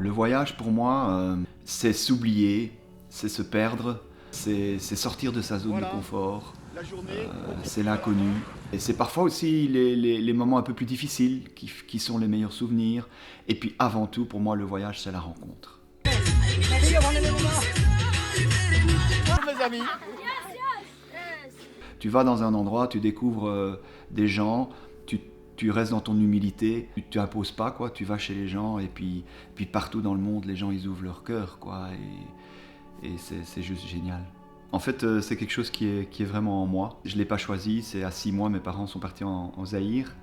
Le voyage pour moi, c'est s'oublier, c'est se perdre, c'est sortir de sa zone de confort, c'est l'inconnu. Et c'est parfois aussi les moments un peu plus difficiles qui sont les meilleurs souvenirs. Et puis avant tout, pour moi, le voyage, c'est la rencontre. Mes amis. Tu vas dans un endroit, tu découvres des gens, tu restes dans ton humilité, tu imposes pas, quoi, tu vas chez les gens et puis partout dans le monde, les gens ils ouvrent leur cœur, quoi, et c'est juste génial. En fait, c'est quelque chose qui est vraiment en moi. Je ne l'ai pas choisi, c'est à 6 mois, mes parents sont partis en Zaïre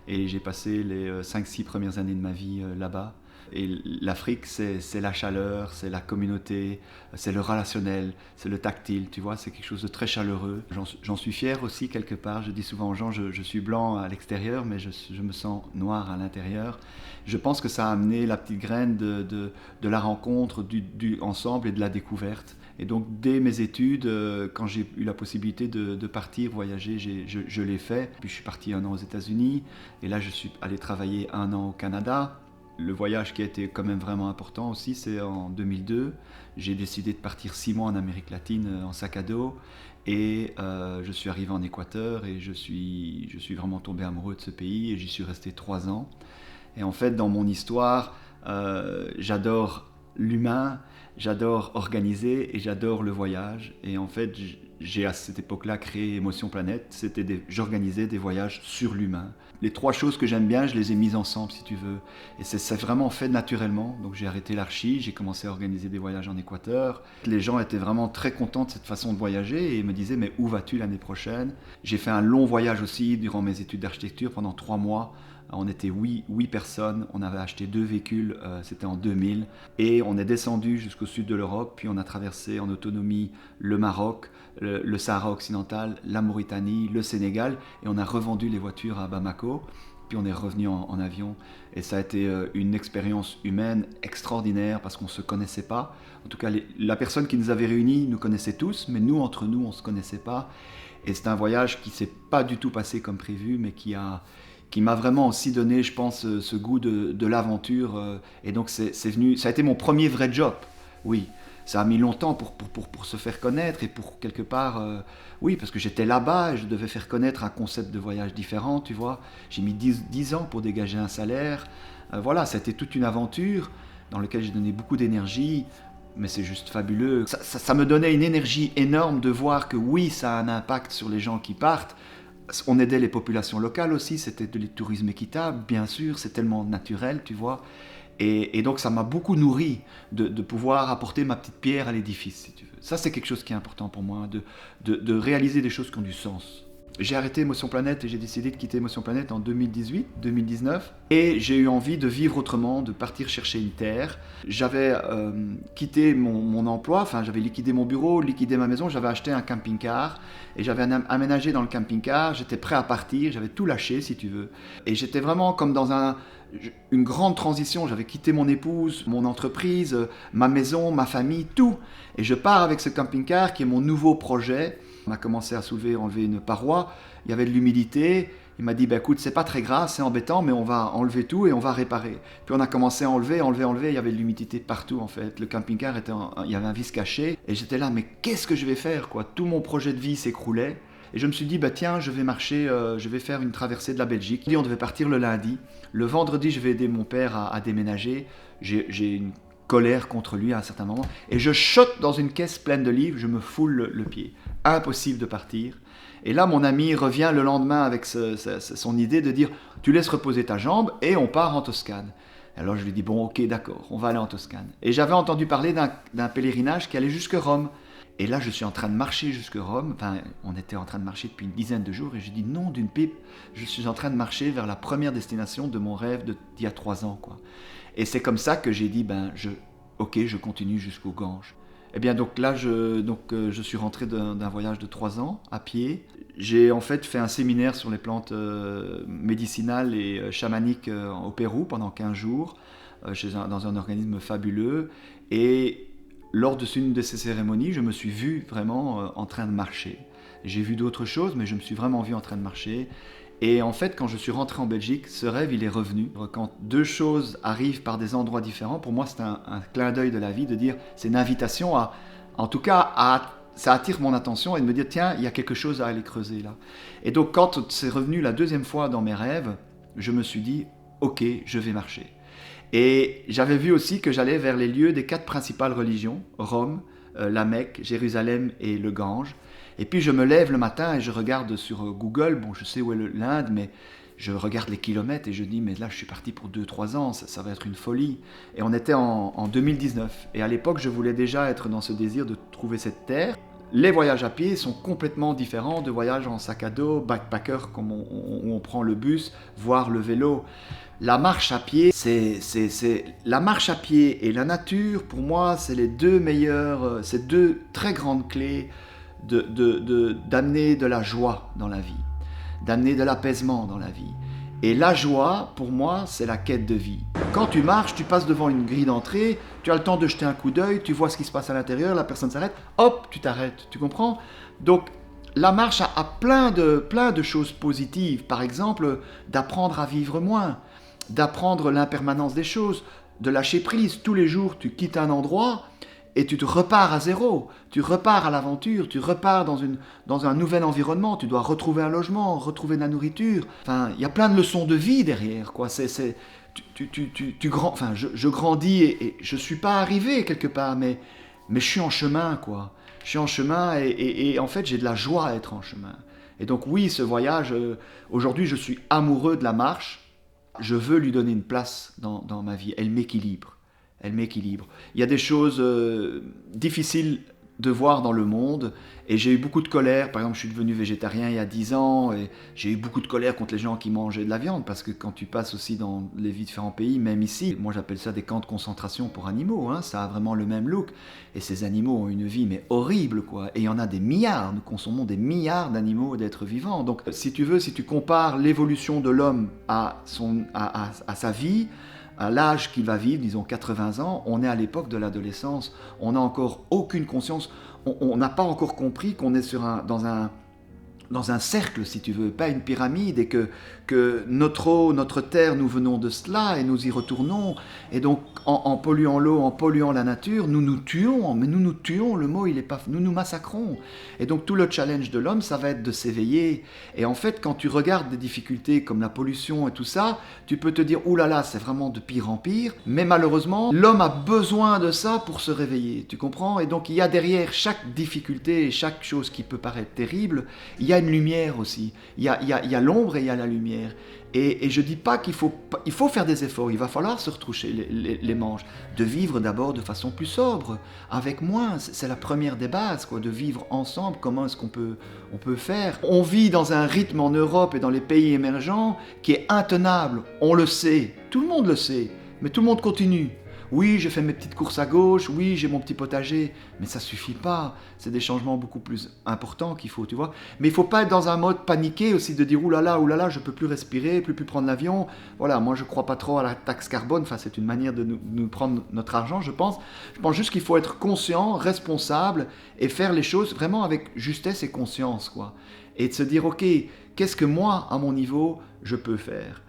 et j'ai passé les 5-6 premières années de ma vie là-bas. Et l'Afrique, c'est la chaleur, c'est la communauté, c'est le relationnel, c'est le tactile, tu vois, c'est quelque chose de très chaleureux. J'en suis fier aussi quelque part, je dis souvent aux gens, je suis blanc à l'extérieur, mais je me sens noir à l'intérieur. Je pense que ça a amené la petite graine de la rencontre, du ensemble et de la découverte. Et donc dès mes études, quand j'ai eu la possibilité de partir, voyager, je l'ai fait. Puis je suis parti 1 an aux États-Unis, et là je suis allé travailler 1 an au Canada. Le voyage qui a été quand même vraiment important aussi, c'est en 2002. J'ai décidé de partir 6 mois en Amérique latine en sac à dos. Et je suis arrivé en Équateur et je suis vraiment tombé amoureux de ce pays et j'y suis resté 3 ans. Et en fait, dans mon histoire, j'adore l'humain, j'adore organiser et j'adore le voyage. Et en fait, j'ai à cette époque-là créé Émotion Planète. J'organisais des voyages sur l'humain. Les 3 choses que j'aime bien, je les ai mises ensemble, si tu veux. Et c'est vraiment fait naturellement. Donc j'ai arrêté l'archi, j'ai commencé à organiser des voyages en Équateur. Les gens étaient vraiment très contents de cette façon de voyager et me disaient, mais où vas-tu l'année prochaine? J'ai fait un long voyage aussi durant mes études d'architecture pendant 3 mois. On était 8 personnes, on avait acheté 2 véhicules, c'était en 2000, et on est descendu jusqu'au sud de l'Europe, puis on a traversé en autonomie le Maroc, le Sahara occidental, la Mauritanie, le Sénégal, et on a revendu les voitures à Bamako, puis on est revenu en avion, et ça a été une expérience humaine extraordinaire, parce qu'on ne se connaissait pas. En tout cas, la personne qui nous avait réunis nous connaissait tous, mais nous, entre nous, on ne se connaissait pas, et c'est un voyage qui ne s'est pas du tout passé comme prévu, mais qui m'a vraiment aussi donné, je pense, ce goût de l'aventure. Et donc, ça a été mon premier vrai job. Oui, ça a mis longtemps pour se faire connaître et pour quelque part, oui, parce que j'étais là-bas et je devais faire connaître un concept de voyage différent, tu vois. J'ai mis 10 ans pour dégager un salaire. Voilà, ça a été toute une aventure dans laquelle j'ai donné beaucoup d'énergie. Mais c'est juste fabuleux. Ça me donnait une énergie énorme de voir que oui, ça a un impact sur les gens qui partent. On aidait les populations locales aussi, c'était du tourisme équitable, bien sûr, c'est tellement naturel, tu vois. Et donc ça m'a beaucoup nourri de pouvoir apporter ma petite pierre à l'édifice, si tu veux. Ça, c'est quelque chose qui est important pour moi, de réaliser des choses qui ont du sens. J'ai arrêté Émotion Planète et j'ai décidé de quitter Émotion Planète en 2018-2019. Et j'ai eu envie de vivre autrement, de partir chercher une terre. J'avais quitté mon emploi, enfin j'avais liquidé mon bureau, liquidé ma maison, j'avais acheté un camping-car et j'avais aménagé dans le camping-car, j'étais prêt à partir, j'avais tout lâché si tu veux. Et j'étais vraiment comme dans une grande transition, j'avais quitté mon épouse, mon entreprise, ma maison, ma famille, tout. Et je pars avec ce camping-car qui est mon nouveau projet. On a commencé à enlever une paroi, il y avait de l'humidité. Il m'a dit, bah, écoute, c'est pas très grave, c'est embêtant, mais on va enlever tout et on va réparer. Puis on a commencé à enlever, il y avait de l'humidité partout en fait. Le camping-car, il y avait un vis caché. Et j'étais là, mais qu'est-ce que je vais faire quoi? Tout mon projet de vie s'écroulait. Et je me suis dit, bah tiens, je vais marcher, je vais faire une traversée de la Belgique. On devait partir le lundi. Le vendredi, je vais aider mon père à déménager. J'ai une colère contre lui à un certain moment. Et je chote dans une caisse pleine de livres, je me foule le pied. Impossible de partir. Et là, mon ami revient le lendemain avec son idée de dire, tu laisses reposer ta jambe et on part en Toscane. Alors je lui dis, bon ok, d'accord, on va aller en Toscane. Et j'avais entendu parler d'un pèlerinage qui allait jusque Rome. Et là, je suis en train de marcher jusque Rome. Enfin, on était en train de marcher depuis une dizaine de jours. Et j'ai dit, non, d'une pipe, je suis en train de marcher vers la première destination de mon rêve d'il y a 3 ans, quoi. Et c'est comme ça que j'ai dit, ok, je continue jusqu'au Gange. Et bien donc là, je suis rentré d'un voyage de 3 ans à pied. J'ai en fait fait un séminaire sur les plantes médicinales et chamaniques au Pérou pendant 15 jours, dans un organisme fabuleux. Et lors d'une de ces cérémonies, je me suis vu vraiment en train de marcher. J'ai vu d'autres choses, mais je me suis vraiment vu en train de marcher. Et en fait, quand je suis rentré en Belgique, ce rêve, il est revenu. Quand deux choses arrivent par des endroits différents, pour moi, c'est un clin d'œil de la vie de dire, c'est une invitation à, en tout cas, ça attire mon attention et de me dire, tiens, il y a quelque chose à aller creuser là. Et donc, quand c'est revenu la deuxième fois dans mes rêves, je me suis dit, ok, je vais marcher. Et j'avais vu aussi que j'allais vers les lieux des 4 principales religions, Rome, la Mecque, Jérusalem et le Gange. Et puis je me lève le matin et je regarde sur Google, bon je sais où est l'Inde, mais je regarde les kilomètres et je dis mais là je suis parti pour 2-3 ans, ça va être une folie. Et on était en 2019 et à l'époque je voulais déjà être dans ce désir de trouver cette terre. Les voyages à pied sont complètement différents de voyages en sac à dos, backpacker, comme où on prend le bus, voire le vélo. La marche à pied, la marche à pied et la nature, pour moi, c'est les deux meilleures, c'est deux très grandes clés d'amener de la joie dans la vie, d'amener de l'apaisement dans la vie. Et la joie, pour moi, c'est la quête de vie. Quand tu marches, tu passes devant une grille d'entrée, tu as le temps de jeter un coup d'œil, tu vois ce qui se passe à l'intérieur, la personne s'arrête, hop, tu t'arrêtes, tu comprends? Donc, la marche a plein de choses positives. Par exemple, d'apprendre à vivre moins, d'apprendre l'impermanence des choses, de lâcher prise. Tous les jours, tu quittes un endroit et tu te repars à zéro. Tu repars à l'aventure, tu repars dans un nouvel environnement. Tu dois retrouver un logement, retrouver de la nourriture. Enfin, il y a plein de leçons de vie derrière, quoi. Je grandis et je ne suis pas arrivé quelque part, mais je suis en chemin, quoi. Je suis en chemin et en fait, j'ai de la joie à être en chemin. Et donc oui, ce voyage, aujourd'hui, je suis amoureux de la marche. Je veux lui donner une place dans ma vie. Elle m'équilibre. Elle m'équilibre. Il y a des choses difficiles de voir dans le monde et j'ai eu beaucoup de colère. Par exemple, je suis devenu végétarien il y a 10 ans et j'ai eu beaucoup de colère contre les gens qui mangeaient de la viande parce que quand tu passes aussi dans les différents pays, même ici, moi j'appelle ça des camps de concentration pour animaux, hein, ça a vraiment le même look et ces animaux ont une vie mais horrible quoi. Et il y en a des milliards, nous consommons des milliards d'animaux et d'êtres vivants. Donc si tu compares l'évolution de l'homme à sa vie, à l'âge qu'il va vivre, disons 80 ans, on est à l'époque de l'adolescence, on n'a encore aucune conscience, on n'a pas encore compris qu'on est dans un cercle, si tu veux, pas une pyramide, et que notre eau, notre terre, nous venons de cela et nous y retournons. Et donc, en polluant l'eau, en polluant la nature, nous nous tuons, mais nous nous tuons, le mot, il est pas... Nous nous massacrons. Et donc, tout le challenge de l'homme, ça va être de s'éveiller. Et en fait, quand tu regardes des difficultés comme la pollution et tout ça, tu peux te dire, oulala, c'est vraiment de pire en pire. Mais malheureusement, l'homme a besoin de ça pour se réveiller, tu comprends? Et donc, il y a derrière chaque difficulté et chaque chose qui peut paraître terrible, il y a une lumière aussi. Il y a l'ombre et il y a la lumière. Et je dis pas qu'il faut faire des efforts, il va falloir se retroucher les manches, de vivre d'abord de façon plus sobre, avec moins, c'est la première des bases, quoi, de vivre ensemble, comment est-ce qu'on peut faire. On vit dans un rythme en Europe et dans les pays émergents qui est intenable, on le sait, tout le monde le sait, mais tout le monde continue. Oui, j'ai fait mes petites courses à gauche, oui, j'ai mon petit potager, mais ça suffit pas. C'est des changements beaucoup plus importants qu'il faut, tu vois. Mais il faut pas être dans un mode paniqué aussi de dire oulala, je peux plus respirer, plus prendre l'avion. Voilà, moi je crois pas trop à la taxe carbone, enfin c'est une manière de nous prendre notre argent, je pense. Je pense juste qu'il faut être conscient, responsable et faire les choses vraiment avec justesse et conscience, quoi. Et de se dire, ok, qu'est-ce que moi, à mon niveau, je peux faire ?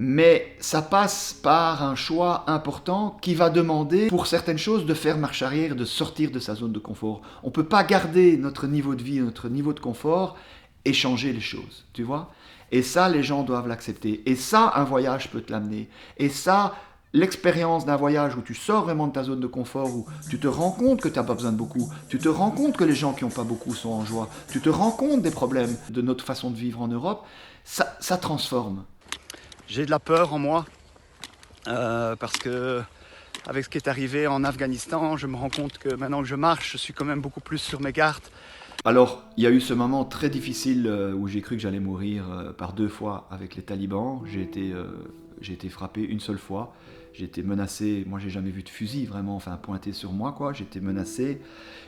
Mais ça passe par un choix important qui va demander, pour certaines choses, de faire marche arrière, de sortir de sa zone de confort. On ne peut pas garder notre niveau de vie, notre niveau de confort et changer les choses, tu vois ? Et ça, les gens doivent l'accepter. Et ça, un voyage peut te l'amener. Et ça, l'expérience d'un voyage où tu sors vraiment de ta zone de confort, où tu te rends compte que tu n'as pas besoin de beaucoup, tu te rends compte que les gens qui n'ont pas beaucoup sont en joie, tu te rends compte des problèmes de notre façon de vivre en Europe, ça transforme. J'ai de la peur en moi parce que avec ce qui est arrivé en Afghanistan, je me rends compte que maintenant que je marche, je suis quand même beaucoup plus sur mes gardes. Alors, il y a eu ce moment très difficile où j'ai cru que j'allais mourir par 2 fois avec les talibans. J'ai été frappé une seule fois. J'ai été menacé, moi j'ai jamais vu de fusil vraiment, enfin pointé sur moi quoi, j'ai été menacé.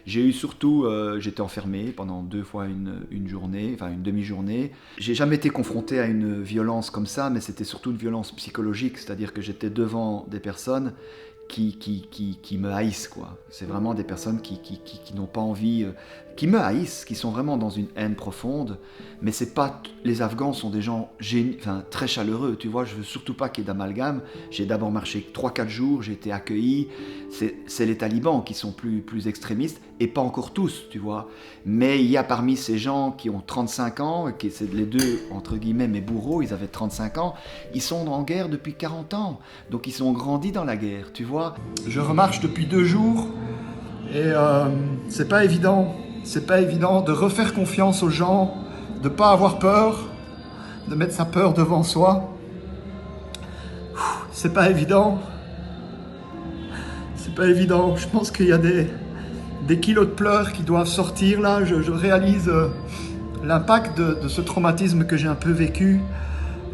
J'ai eu surtout, j'étais enfermé pendant 2 fois une journée, enfin une demi-journée. J'ai jamais été confronté à une violence comme ça, mais c'était surtout une violence psychologique, c'est-à-dire que j'étais devant des personnes qui me haïssent, quoi. C'est vraiment des personnes qui n'ont pas envie, qui me haïssent, qui sont vraiment dans une haine profonde. Mais c'est pas les Afghans sont des gens très chaleureux, tu vois. Je veux surtout pas qu'il y ait d'amalgame. J'ai d'abord marché 3-4 jours, j'ai été accueilli. C'est les talibans qui sont plus extrémistes, et pas encore tous, tu vois. Mais il y a parmi ces gens qui ont 35 ans, et c'est les deux, entre guillemets, mes bourreaux, ils avaient 35 ans, ils sont en guerre depuis 40 ans. Donc ils ont grandi dans la guerre, tu vois. Je remarche depuis 2 jours, et c'est pas évident de refaire confiance aux gens, de pas avoir peur, de mettre sa peur devant soi. C'est pas évident. C'est pas évident. Je pense qu'il y a des kilos de pleurs qui doivent sortir là. Je réalise l'impact de ce traumatisme que j'ai un peu vécu.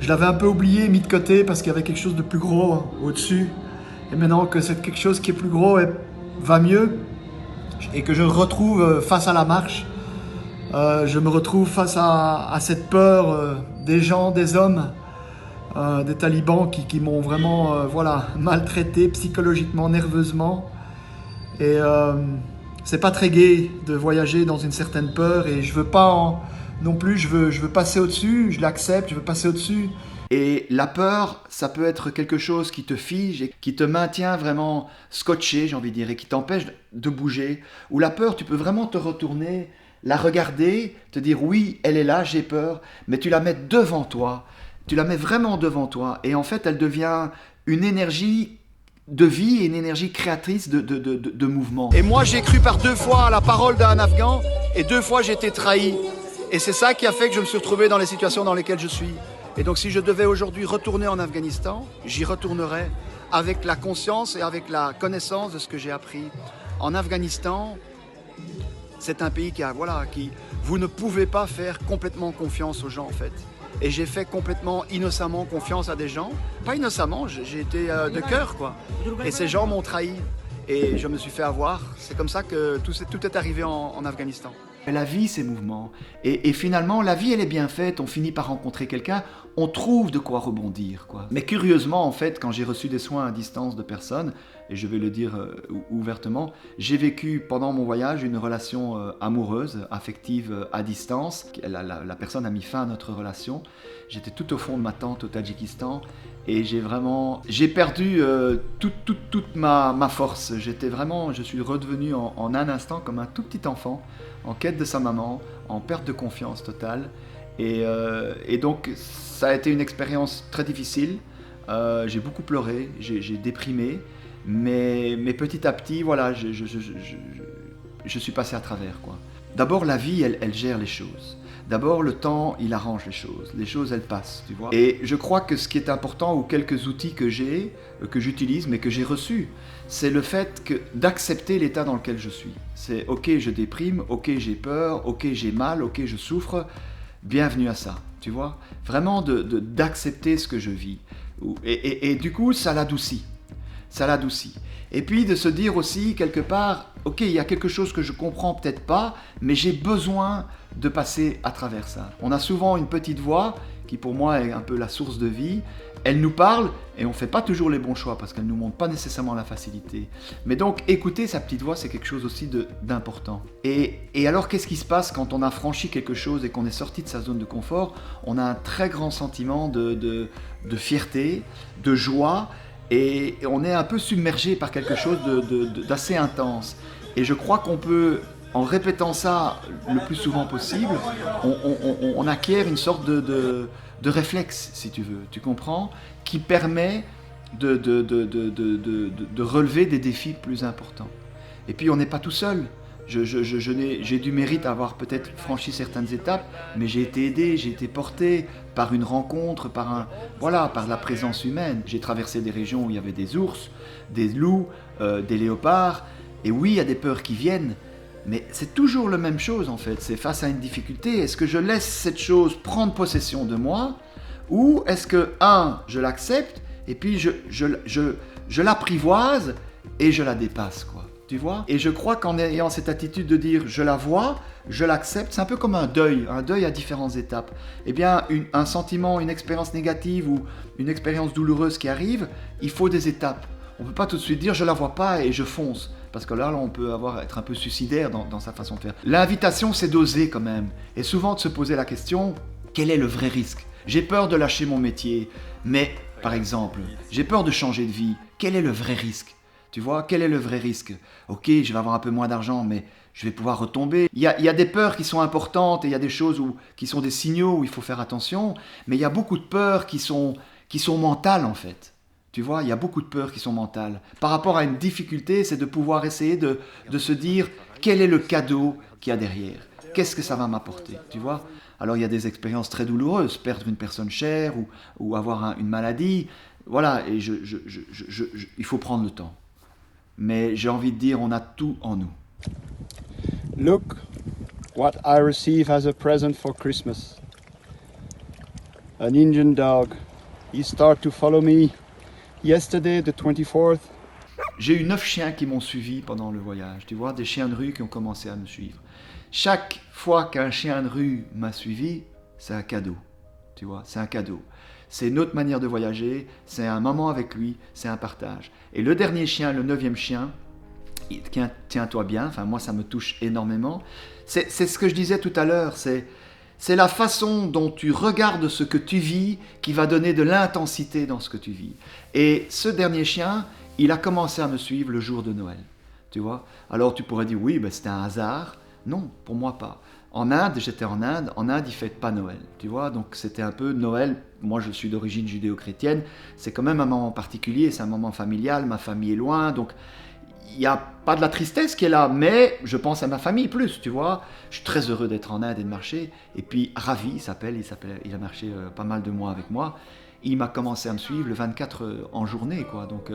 Je l'avais un peu oublié, mis de côté parce qu'il y avait quelque chose de plus gros au-dessus. Et maintenant que c'est quelque chose qui est plus gros va mieux et que je me retrouve face à la marche, je me retrouve face à cette peur des gens, des hommes, des talibans qui m'ont vraiment maltraité psychologiquement, nerveusement. Et c'est pas très gai de voyager dans une certaine peur, et je veux pas non plus, je veux passer au-dessus, je l'accepte, je veux passer au-dessus. Et la peur, ça peut être quelque chose qui te fige et qui te maintient vraiment scotché, j'ai envie de dire, et qui t'empêche de bouger. Ou la peur, tu peux vraiment te retourner, la regarder, te dire oui, elle est là, j'ai peur, mais tu la mets devant toi. Tu la mets vraiment devant toi. Et en fait, elle devient une énergie de vie et une énergie créatrice de mouvement. Et moi, j'ai cru par 2 fois à la parole d'un Afghan, et 2 fois, j'ai été trahi. Et c'est ça qui a fait que je me suis retrouvé dans les situations dans lesquelles je suis. Et donc si je devais aujourd'hui retourner en Afghanistan, j'y retournerais avec la conscience et avec la connaissance de ce que j'ai appris. En Afghanistan, c'est un pays vous ne pouvez pas faire complètement confiance aux gens en fait. Et j'ai fait complètement innocemment confiance à des gens. Pas innocemment, j'ai été de cœur quoi. Et ces gens m'ont trahi et je me suis fait avoir. C'est comme ça que tout est arrivé en Afghanistan. La vie, c'est mouvement. Et finalement, la vie, elle est bien faite. On finit par rencontrer quelqu'un, on trouve de quoi rebondir, quoi. Mais curieusement, en fait, quand j'ai reçu des soins à distance de personnes, et je vais le dire ouvertement, j'ai vécu pendant mon voyage une relation amoureuse, affective à distance. La personne a mis fin à notre relation. J'étais tout au fond de ma tente au Tadjikistan. Et j'ai perdu toute ma force. Je suis redevenu en un instant comme un tout petit enfant, en quête de sa maman, en perte de confiance totale. Et donc, ça a été une expérience très difficile. J'ai beaucoup pleuré, j'ai déprimé, mais petit à petit, voilà, je suis passé à travers, quoi. D'abord, la vie, elle gère les choses. D'abord, le temps, il arrange les choses. Les choses, elles passent, tu vois. Et je crois que ce qui est important, ou quelques outils que j'utilise, mais que j'ai reçus, c'est le fait d'accepter l'état dans lequel je suis. C'est ok, je déprime, ok, j'ai peur, ok, j'ai mal, ok, je souffre. Bienvenue à ça, tu vois. Vraiment d'accepter ce que je vis. Et du coup, ça l'adoucit. Ça l'adoucit. Et puis de se dire aussi, quelque part, ok, il y a quelque chose que je comprends peut-être pas, mais j'ai besoin de passer à travers ça. On a souvent une petite voix, qui pour moi est un peu la source de vie. Elle nous parle, et on ne fait pas toujours les bons choix, parce qu'elle ne nous montre pas nécessairement la facilité. Mais donc, écouter sa petite voix, c'est quelque chose aussi d'important. Et alors, qu'est-ce qui se passe quand on a franchi quelque chose et qu'on est sorti de sa zone de confort? On a un très grand sentiment de fierté, de joie, et on est un peu submergé par quelque chose d'assez intense. Et je crois qu'on peut, en répétant ça le plus souvent possible, on acquiert une sorte de réflexe, si tu veux, tu comprends, qui permet de relever des défis plus importants. Et puis on n'est pas tout seul. J'ai du mérite à avoir peut-être franchi certaines étapes, mais j'ai été aidé, j'ai été porté par une rencontre, par la présence humaine. J'ai traversé des régions où il y avait des ours, des loups, des léopards, et oui, il y a des peurs qui viennent, mais c'est toujours la même chose en fait. C'est face à une difficulté, est-ce que je laisse cette chose prendre possession de moi, ou est-ce que, je l'accepte, et puis je l'apprivoise et je la dépasse, quoi. Tu vois? Et je crois qu'en ayant cette attitude de dire je la vois, je l'accepte, c'est un peu comme un deuil à différentes étapes. Eh bien, un sentiment, une expérience négative ou une expérience douloureuse qui arrive, il faut des étapes. On ne peut pas tout de suite dire je la vois pas et je fonce. Parce que là on peut être un peu suicidaire dans sa façon de faire. L'invitation, c'est d'oser quand même. Et souvent de se poser la question, quel est le vrai risque? J'ai peur de lâcher mon métier, mais par exemple, j'ai peur de changer de vie. Quel est le vrai risque? Tu vois, quel est le vrai risque? Ok, je vais avoir un peu moins d'argent, mais je vais pouvoir retomber. Il y a des peurs qui sont importantes et il y a des choses qui sont des signaux où il faut faire attention, mais il y a beaucoup de peurs qui sont mentales en fait. Tu vois, il y a beaucoup de peurs qui sont mentales. Par rapport à une difficulté, c'est de pouvoir essayer de se dire quel est le cadeau qu'il y a derrière. Qu'est-ce que ça va m'apporter, tu vois? Alors il y a des expériences très douloureuses, perdre une personne chère ou avoir une maladie. Voilà, et il faut prendre le temps. Mais j'ai envie de dire, on a tout en nous. Look what I receive as a present for Christmas. An Indian dog. He started to follow me yesterday, the 24th. J'ai eu 9 chiens qui m'ont suivi pendant le voyage. Tu vois, des chiens de rue qui ont commencé à me suivre. Chaque fois qu'un chien de rue m'a suivi, c'est un cadeau. Tu vois, c'est un cadeau. C'est une autre manière de voyager, c'est un moment avec lui, c'est un partage. Et le dernier chien, le 9e chien, tiens-toi bien, enfin moi ça me touche énormément. C'est ce que je disais tout à l'heure, c'est la façon dont tu regardes ce que tu vis qui va donner de l'intensité dans ce que tu vis. Et ce dernier chien, il a commencé à me suivre le jour de Noël. Tu vois? Alors tu pourrais dire oui, ben, c'était un hasard. Non, pour moi pas. En Inde, j'étais en Inde ils fêtent pas Noël, tu vois, donc c'était un peu Noël, moi je suis d'origine judéo-chrétienne, c'est quand même un moment particulier, c'est un moment familial, ma famille est loin, donc il n'y a pas de la tristesse qui est là, mais je pense à ma famille plus, tu vois, je suis très heureux d'être en Inde et de marcher, et puis Ravi, il a marché pas mal de mois avec moi, il m'a commencé à me suivre le 24 en journée, quoi, donc...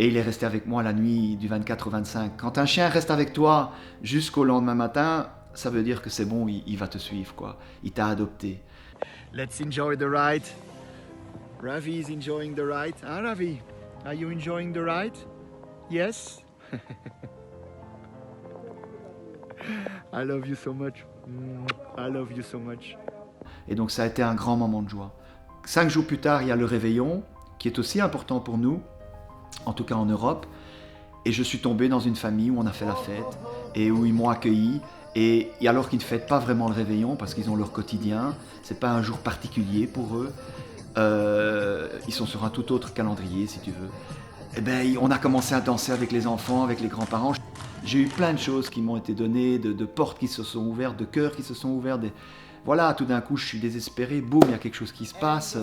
Et il est resté avec moi la nuit du 24 au 25. Quand un chien reste avec toi jusqu'au lendemain matin, ça veut dire que c'est bon, il va te suivre, quoi. Il t'a adopté. Let's enjoy the ride. Ravi is enjoying the ride. Hein, Ravi? Are you enjoying the ride? Yes? I love you so much. I love you so much. Et donc ça a été un grand moment de joie. 5 jours plus tard, il y a le réveillon, qui est aussi important pour nous, en tout cas en Europe. Et je suis tombé dans une famille où on a fait la fête et où ils m'ont accueilli. Et alors qu'ils ne fêtent pas vraiment le réveillon parce qu'ils ont leur quotidien, c'est pas un jour particulier pour eux, ils sont sur un tout autre calendrier si tu veux. Et ben on a commencé à danser avec les enfants, avec les grands-parents. J'ai eu plein de choses qui m'ont été données, de portes qui se sont ouvertes, de cœurs qui se sont ouverts. Voilà, tout d'un coup je suis désespéré, boum, il y a quelque chose qui se passe,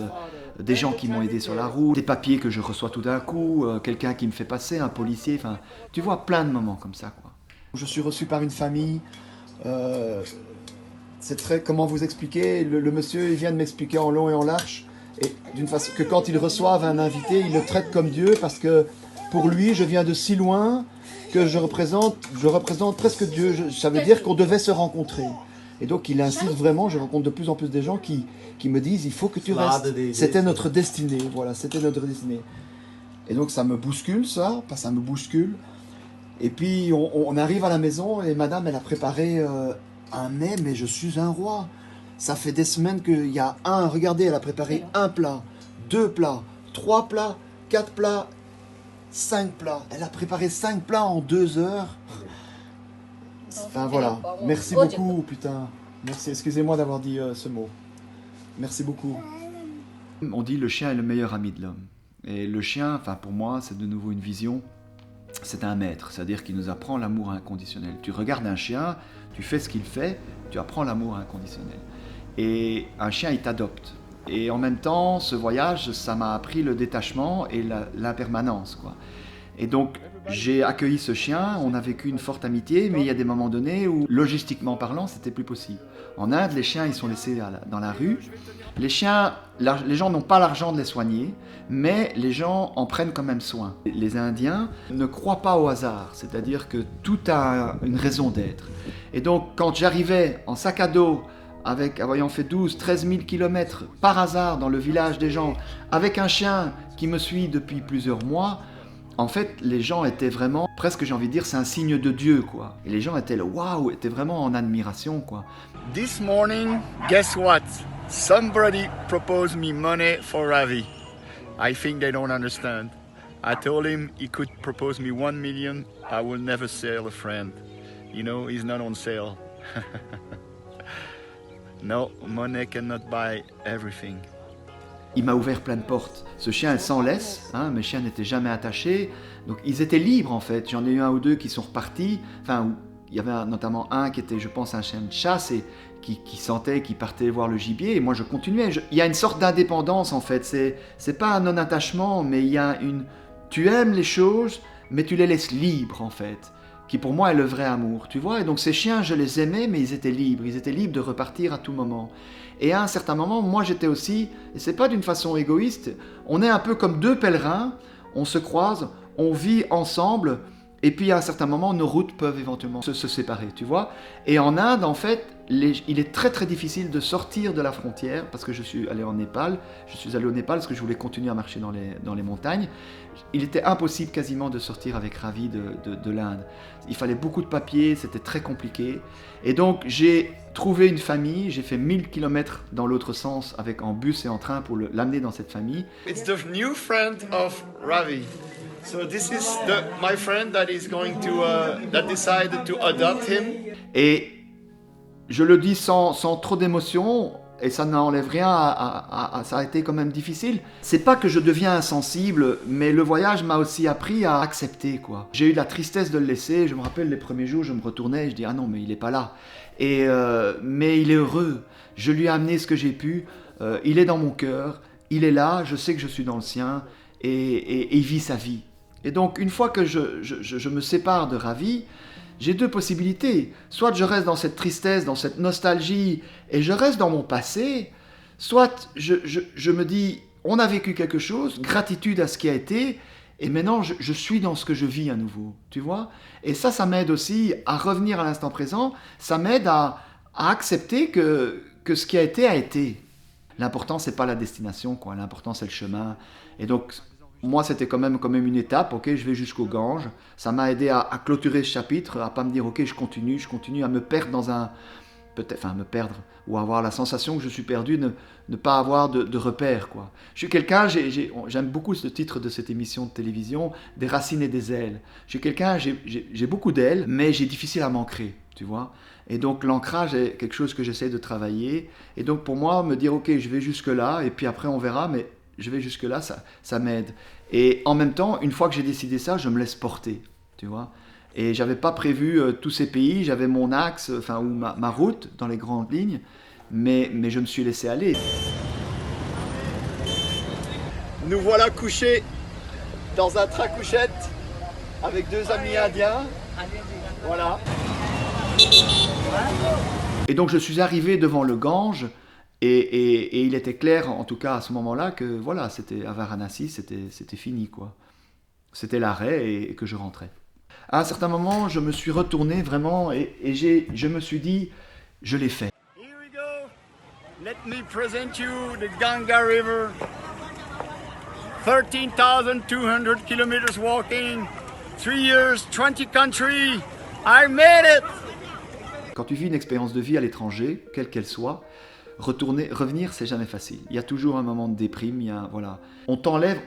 des gens qui m'ont aidé sur la route, des papiers que je reçois tout d'un coup, quelqu'un qui me fait passer, un policier, enfin, tu vois, plein de moments comme ça, quoi. Je suis reçu par une famille, c'est très, comment vous expliquer, le monsieur il vient de m'expliquer en long et en large, et d'une façon que quand ils reçoivent un invité, ils le traitent comme Dieu, parce que pour lui, je viens de si loin que je représente presque Dieu, ça veut dire qu'on devait se rencontrer. Et donc il insiste vraiment, je rencontre de plus en plus de gens qui me disent il faut que tu restes, c'était notre destinée, voilà, c'était notre destinée. Et donc ça me bouscule ça me bouscule. Et puis on arrive à la maison et madame elle a préparé un mets, mais je suis un roi. Ça fait des semaines qu'il y a regardez, elle a préparé un plat, 2 plats, 3 plats, 4 plats, 5 plats. Elle a préparé 5 plats en 2 heures. Enfin voilà, merci beaucoup, putain. Merci, excusez-moi d'avoir dit ce mot. Merci beaucoup. On dit le chien est le meilleur ami de l'homme. Et le chien, enfin pour moi, c'est de nouveau une vision, c'est un maître, c'est-à-dire qu'il nous apprend l'amour inconditionnel. Tu regardes un chien, tu fais ce qu'il fait, tu apprends l'amour inconditionnel. Et un chien, il t'adopte. Et en même temps, ce voyage, ça m'a appris le détachement et l'impermanence, quoi. Et donc, j'ai accueilli ce chien, on a vécu une forte amitié, mais il y a des moments donnés où, logistiquement parlant, c'était plus possible. En Inde, les chiens, ils sont laissés dans la rue. Les chiens, les gens n'ont pas l'argent de les soigner, mais les gens en prennent quand même soin. Les Indiens ne croient pas au hasard, c'est-à-dire que tout a une raison d'être. Et donc, quand j'arrivais en sac à dos, ayant fait 13 000 kilomètres par hasard dans le village des gens, avec un chien qui me suit depuis plusieurs mois, en fait, les gens étaient vraiment, presque j'ai envie de dire, c'est un signe de Dieu, quoi. Et les gens étaient là, waouh, étaient vraiment en admiration, quoi. This morning, guess what? Somebody proposed me money for Ravi. I think they don't understand. I told him he could propose me 1 million. I will never sell a friend. You know, he's not on sale. No, money cannot buy everything. Il m'a ouvert plein de portes. Ce chien, elle s'en laisse, hein, mes chiens n'étaient jamais attachés, donc ils étaient libres en fait. J'en ai eu un ou deux qui sont repartis, enfin, il y avait notamment un qui était, je pense, un chien de chasse et qui sentait, qui partait voir le gibier, et moi je continuais. Il y a une sorte d'indépendance en fait, c'est pas un non-attachement, mais il y a une... Tu aimes les choses, mais tu les laisses libres en fait, qui pour moi est le vrai amour, tu vois. Et donc ces chiens, je les aimais, mais ils étaient libres de repartir à tout moment. Et à un certain moment, moi j'étais aussi, et c'est pas d'une façon égoïste, on est un peu comme deux pèlerins, on se croise, on vit ensemble, et puis à un certain moment, nos routes peuvent éventuellement se séparer, tu vois. Et en Inde, en fait, il est très très difficile de sortir de la frontière, parce que je suis allé au Népal parce que je voulais continuer à marcher dans les montagnes. Il était impossible quasiment de sortir avec Ravi de l'Inde. Il fallait beaucoup de papiers, c'était très compliqué. Et donc j'ai trouvé une famille, j'ai fait 1000 km dans l'autre sens en bus et en train pour l'amener dans cette famille. It's the new friend of Ravi. So this is my friend that is going to that decided to adopt him. Et je le dis sans trop d'émotion, et ça n'enlève rien ça a été quand même difficile. C'est pas que je deviens insensible, mais le voyage m'a aussi appris à accepter, quoi. J'ai eu de la tristesse de le laisser, je me rappelle les premiers jours, je me retournais et je dis ah non mais il est pas là. Mais il est heureux, je lui ai amené ce que j'ai pu, il est dans mon cœur, il est là, je sais que je suis dans le sien, et il vit sa vie. Et donc une fois que je me sépare de Ravi, j'ai deux possibilités. Soit je reste dans cette tristesse, dans cette nostalgie, et je reste dans mon passé, soit je me dis, on a vécu quelque chose, gratitude à ce qui a été, et maintenant je suis dans ce que je vis à nouveau, tu vois. Et ça m'aide aussi à revenir à l'instant présent, ça m'aide à accepter que ce qui a été. L'important, c'est pas la destination, quoi. L'important, c'est le chemin. Et donc, moi, c'était quand même une étape, ok, je vais jusqu'au Gange. Ça m'a aidé à clôturer ce chapitre, à pas me dire, ok, je continue à me perdre me perdre, ou avoir la sensation que je suis perdu, ne pas avoir de repères, quoi. Je suis quelqu'un, j'aime beaucoup ce titre de cette émission de télévision, des racines et des ailes. Je suis quelqu'un, j'ai beaucoup d'ailes, mais j'ai difficile à m'ancrer, tu vois. Et donc l'ancrage est quelque chose que j'essaie de travailler. Et donc pour moi, me dire, ok, je vais jusque là, et puis après on verra, mais je vais jusque là, ça m'aide. Et en même temps, une fois que j'ai décidé ça, je me laisse porter, tu vois. Et j'avais pas prévu tous ces pays, j'avais mon axe, ou ma route dans les grandes lignes, mais je me suis laissé aller. Nous voilà couchés dans un train couchette avec deux amis indiens. Voilà. Et donc je suis arrivé devant le Gange, et il était clair, en tout cas à ce moment-là, que voilà, c'était à Varanasi, c'était fini, quoi. C'était l'arrêt et que je rentrais. À un certain moment, je me suis retourné vraiment et je me suis dit, je l'ai fait. Here we go. Let me present you the Ganga River. 13,200 kilometers walking, 3 years, 20 countries. I made it. Quand tu vis une expérience de vie à l'étranger, quelle qu'elle soit, revenir, c'est jamais facile. Il y a toujours un moment de déprime, voilà. On t'enlève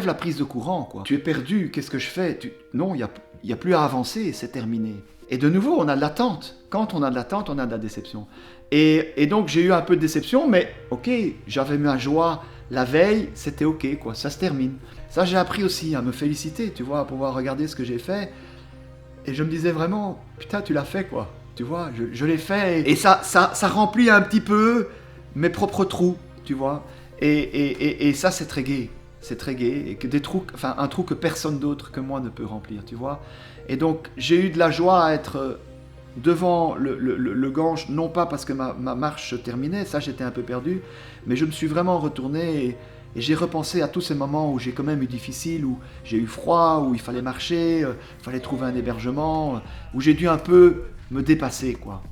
la prise de courant, quoi. Tu es perdu, qu'est-ce que je fais? Non, il y a plus à avancer, c'est terminé. Et de nouveau, on a de l'attente. Quand on a de l'attente, on a de la déception. Et donc, j'ai eu un peu de déception, mais ok, j'avais ma joie la veille, c'était ok, quoi, ça se termine. Ça, j'ai appris aussi à me féliciter, tu vois, à pouvoir regarder ce que j'ai fait. Et je me disais vraiment, putain, tu l'as fait, quoi. Tu vois, je l'ai fait. Et ça remplit un petit peu mes propres trous, tu vois. Et ça, c'est très gai. C'est très gai. Et que un trou que personne d'autre que moi ne peut remplir, tu vois. Et donc, j'ai eu de la joie à être devant le Gange, non pas parce que ma marche se terminait, ça, j'étais un peu perdu, mais je me suis vraiment retourné et j'ai repensé à tous ces moments où j'ai quand même eu difficile, où j'ai eu froid, où il fallait marcher, il fallait trouver un hébergement, où j'ai dû un peu me dépasser, quoi.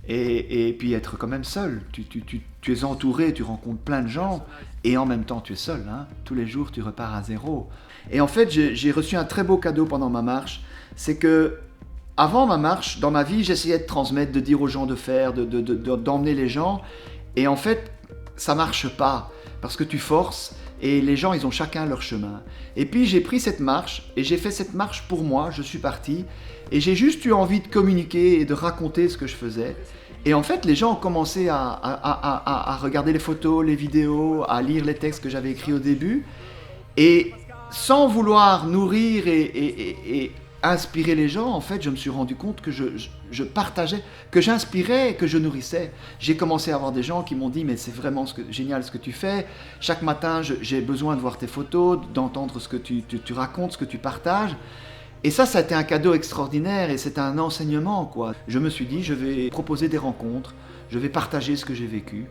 Et puis être quand même seul. Tu es entouré, tu rencontres plein de gens, et en même temps tu es seul, hein. Tous les jours tu repars à zéro. Et en fait j'ai reçu un très beau cadeau pendant ma marche, c'est que avant ma marche, dans ma vie, j'essayais de transmettre, de dire aux gens de faire, d'emmener les gens, et en fait ça marche pas, parce que tu forces, et les gens, ils ont chacun leur chemin. Et puis j'ai pris cette marche, et j'ai fait cette marche pour moi, je suis parti, et j'ai juste eu envie de communiquer et de raconter ce que je faisais. Et en fait, les gens ont commencé à regarder les photos, les vidéos, à lire les textes que j'avais écrits au début, et sans vouloir nourrir et inspirer les gens, en fait, je me suis rendu compte que je partageais, que j'inspirais, que je nourrissais. J'ai commencé à avoir des gens qui m'ont dit « mais c'est vraiment génial ce que tu fais. Chaque matin, j'ai besoin de voir tes photos, d'entendre ce que tu racontes, ce que tu partages. » Et ça a été un cadeau extraordinaire et c'est un enseignement, quoi. Je me suis dit « je vais proposer des rencontres, je vais partager ce que j'ai vécu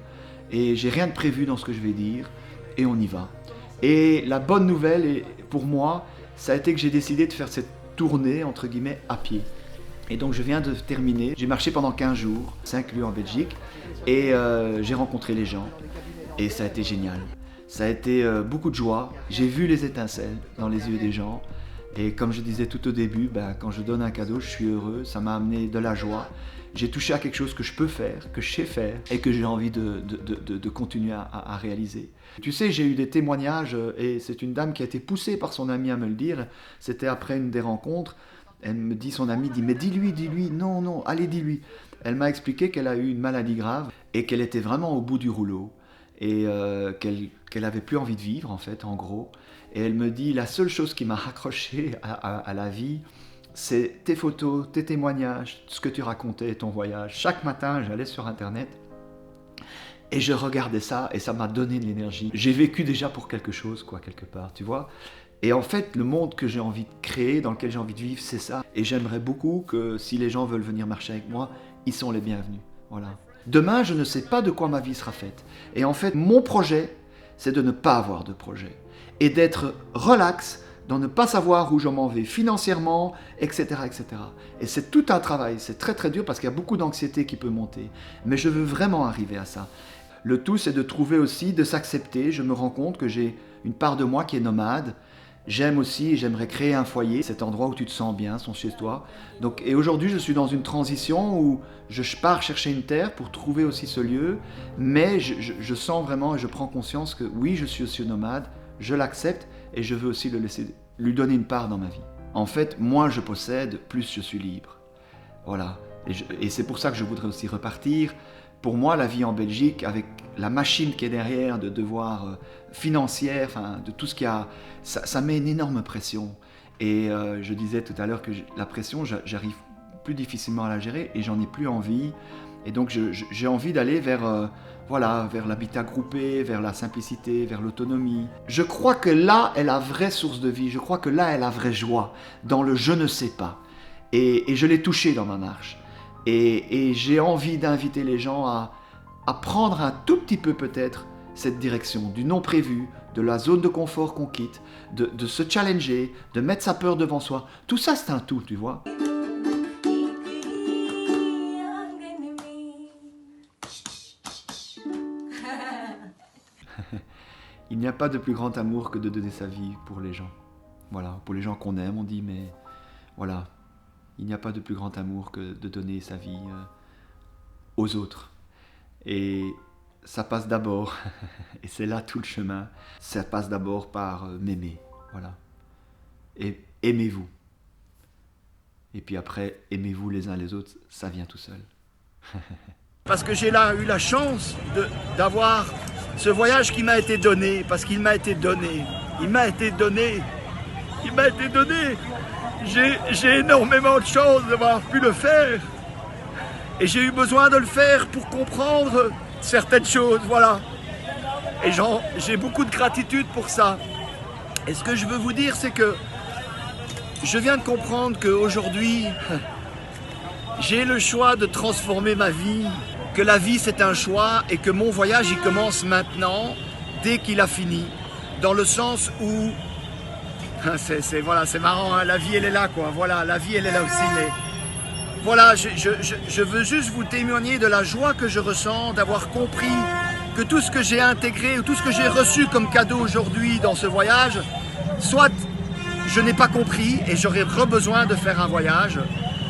et j'ai rien de prévu dans ce que je vais dire et on y va. » Et la bonne nouvelle, pour moi, ça a été que j'ai décidé de faire cette tournée, entre guillemets, à pied. Et donc je viens de terminer, j'ai marché pendant 15 jours, 5 lieux en Belgique, et j'ai rencontré les gens, et ça a été génial. Ça a été beaucoup de joie, j'ai vu les étincelles dans les yeux des gens, et comme je disais tout au début, quand je donne un cadeau, je suis heureux, ça m'a amené de la joie. J'ai touché à quelque chose que je peux faire, que je sais faire, et que j'ai envie de continuer à réaliser. Tu sais, j'ai eu des témoignages, et c'est une dame qui a été poussée par son amie à me le dire, c'était après une des rencontres, elle me dit, son amie dit « mais dis-lui, non, allez dis-lui ». Elle m'a expliqué qu'elle a eu une maladie grave, et qu'elle était vraiment au bout du rouleau, et qu'elle avait plus envie de vivre, en fait, en gros. Et elle me dit « la seule chose qui m'a raccroché à la vie, c'est tes photos, tes témoignages, ce que tu racontais, ton voyage. Chaque matin, j'allais sur Internet et je regardais ça et ça m'a donné de l'énergie. J'ai vécu déjà pour quelque chose, quoi, quelque part, tu vois. Et en fait, le monde que j'ai envie de créer, dans lequel j'ai envie de vivre, c'est ça. Et j'aimerais beaucoup que si les gens veulent venir marcher avec moi, ils sont les bienvenus. Voilà. Demain, je ne sais pas de quoi ma vie sera faite. Et en fait, mon projet, c'est de ne pas avoir de projet et d'être relax, d'en ne pas savoir où je m'en vais financièrement, etc., etc. Et c'est tout un travail, c'est très très dur parce qu'il y a beaucoup d'anxiété qui peut monter. Mais je veux vraiment arriver à ça. Le tout, c'est de trouver aussi, de s'accepter. Je me rends compte que j'ai une part de moi qui est nomade. J'aime aussi, j'aimerais créer un foyer, cet endroit où tu te sens bien, son chez toi. Donc, et aujourd'hui, je suis dans une transition où je pars chercher une terre pour trouver aussi ce lieu. Mais je sens vraiment et je prends conscience que oui, je suis aussi nomade, je l'accepte et je veux aussi lui donner une part dans ma vie. En fait, moins je possède, plus je suis libre. Voilà. Et c'est pour ça que je voudrais aussi repartir. Pour moi, la vie en Belgique, avec la machine qui est derrière, de devoir financière, enfin, de tout ce qu'il y a, ça met une énorme pression. Et je disais tout à l'heure que la pression, j'arrive plus difficilement à la gérer et j'en ai plus envie. Et donc, j'ai envie d'aller vers l'habitat groupé, vers la simplicité, vers l'autonomie. Je crois que là est la vraie source de vie, je crois que là est la vraie joie, dans le je ne sais pas. Et je l'ai touché dans ma marche. Et j'ai envie d'inviter les gens à prendre un tout petit peu peut-être cette direction, du non prévu, de la zone de confort qu'on quitte, de se challenger, de mettre sa peur devant soi. Tout ça, c'est un tout, tu vois. Il n'y a pas de plus grand amour que de donner sa vie pour les gens. Voilà, pour les gens qu'on aime, on dit, mais voilà, il n'y a pas de plus grand amour que de donner sa vie aux autres. Et ça passe d'abord, et c'est là tout le chemin, ça passe d'abord par m'aimer, voilà. Et aimez-vous. Et puis après, aimez-vous les uns les autres, ça vient tout seul. Parce que j'ai eu la chance d'avoir ce voyage qui m'a été donné, parce qu'il m'a été donné. Il m'a été donné. Il m'a été donné. J'ai énormément de chance d'avoir pu le faire. Et j'ai eu besoin de le faire pour comprendre certaines choses, voilà. Et j'ai beaucoup de gratitude pour ça. Et ce que je veux vous dire, c'est que je viens de comprendre qu'aujourd'hui, j'ai le choix de transformer ma vie, que la vie c'est un choix et que mon voyage il commence maintenant, dès qu'il a fini. Dans le sens où, c'est marrant, hein, la vie elle est là quoi, voilà, la vie elle est là aussi, mais voilà, je veux juste vous témoigner de la joie que je ressens, d'avoir compris que tout ce que j'ai intégré, ou tout ce que j'ai reçu comme cadeau aujourd'hui dans ce voyage, soit je n'ai pas compris et j'aurais besoin de faire un voyage,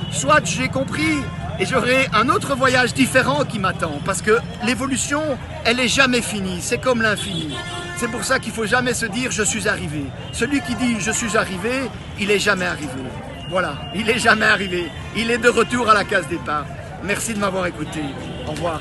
soit j'ai compris Et j'aurai un autre voyage différent qui m'attend, parce que l'évolution, elle est jamais finie, c'est comme l'infini. C'est pour ça qu'il faut jamais se dire « je suis arrivé ». Celui qui dit « je suis arrivé », il est jamais arrivé. Voilà, il est jamais arrivé. Il est de retour à la case départ. Merci de m'avoir écouté. Au revoir.